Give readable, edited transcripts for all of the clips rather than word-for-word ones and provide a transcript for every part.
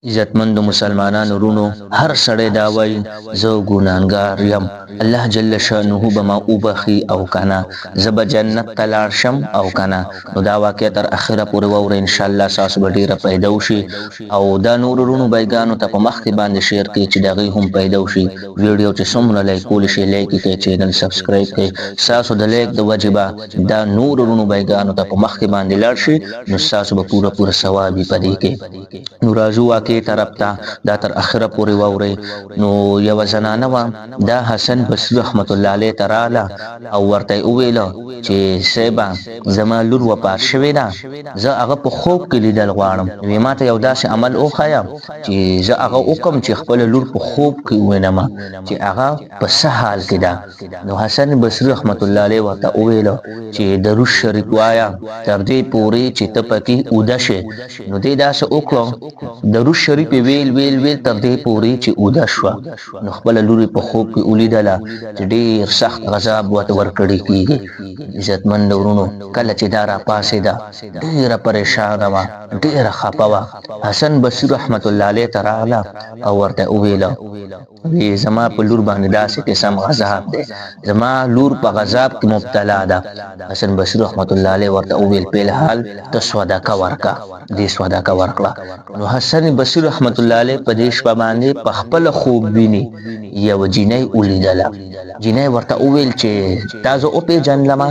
عزتمند مسلمانانو رونو هر سړی دا وای زه ګناهګار یم الله جل شانه به ما وبخي او کنه زب جنت تلار شم او کنه نو دا واقع تر اخره پورې وور ان شاء الله ساس به ډیره پیدا وشي او دا نور رونو بایګانو ته په مخ کې باندې شیر کړئ چې دغه هم پیدا وشي ویډیو چې څومره لایک کول شي لایک کړئ چینل سبسکرایب کړئ ساسو د لایک د وجبه دا نور رونو بایګانو ته په مخ کې باندې لاړ شي نو ساسو به پوره ثواب پدې کې نو راځو واقع طرف ته دا تر اخره پورې ووري نو یو زنانه و دا حسن بصری رحمت الله علیه تعالی او ورته ویل چې سیبا زما لور و پات شوی دا زه هغه په خوب کې لیدل غواړم وی ماته یو داسې عمل وخایا چې زه هغه وکم چې خپل لور په خوب کې وینم چې هغه په سحال کې دا نو حسن بصری رحمت الله علیه ورته ویل چې درود شریف وایا تر دې پورې چې ته پکې ودشه نو دې داسې وکړو درود شریف ویل تر دې پورې چې اوده شو نو خپل لوري په خوب کې ولیدله چې ډیر سخت غضب وته ورکړی کیږي عزتمند ورونو کله چې دا را پاسې ده ډیره پریشان و ډیره خپه و حسن بصری رحمت الله علیه تعالی او ورته ویل وی زما په لور باندې داسې قسم غضب ده زما لور په غضب کې مبتلا ده حسن بصری رحمت الله علیه ورته ویل په حال ته صدقه ورکا دې صدقه ورکړه نو حسن بصری رحمت الله علیه په دې شپه باندې په خپل خوب ویني یو جنۍ ولیدله جنۍ ورته ویل چې تاسو او په جنلما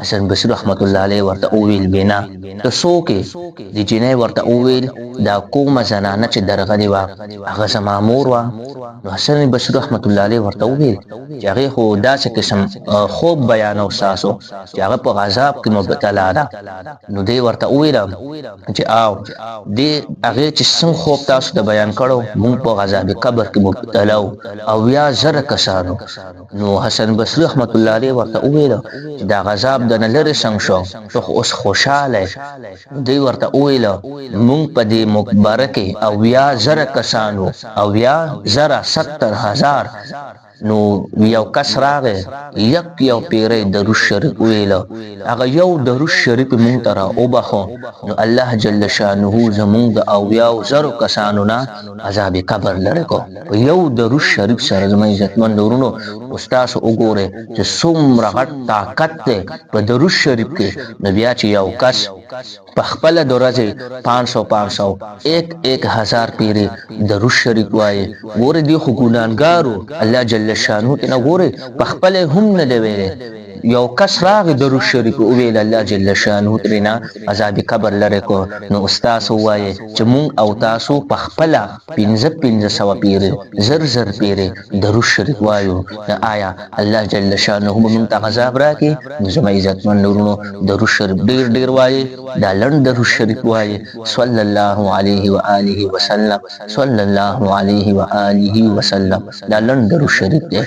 حسن بصری رحمت الله علیه ورته ویل بنا ته سوکه دې جنۍ ورته ویل دا کومه زنانه چې درغلي وا هغه زما مور وا نو حسن بصری رحمت الله علیه ورته ویل چې هغه خو داسې قسم خوب بیان او ساسو چې هغه په غضب کې مبتلا ده نو دې ورته ویل چې او دې هغه چې څنګه خوب تاسو د بیان کړو مونږ په عذاب قبر کې مبتلا او یا زر کسانو نو حسن بصری رحمت الله علیه ورته ویل چې دا عذاب د نلری څنګه شو ته اوس خوشاله دی ورته ویل مونږ په دې مقبره کې او یا زر کسانو او یا زر 70000 نو یو کس راغی یو پیری درود شریف ویل هغه یو درود شریف مونږ ته را وبخو نو الله جل شانه زمونږ او یا زر کسانو نه عذاب قبر لړ کو یو درود شریف سره زموږ عزتمن ورونو استاد وګوره چې څومره غټ طاقت ده په درود شریف کې نو بیا چې یو کس په خپل درجه 500 1000 پیری درود شریف وایي ګوره دی خو ګناهګارو الله جل شانه ته نه ګوره په خپل هم نه دی ویلي یو کس راغی درود شریف ویل الله جل شانه ترنا عذاب قبر لره کو نو استاد وایي چې مونږ او تاسو په خپل 1500 پیری زر پیری درود شریف وایو نه آیا الله جل شانه مونږ ته عذاب راکې نو زما عزت من نورونو درود شریف ډیر وایي دا لړ درود شریف وایي صلی الله علیه و آله وسلم صلی الله علیه و آله وسلم دا لړ درود شریف دی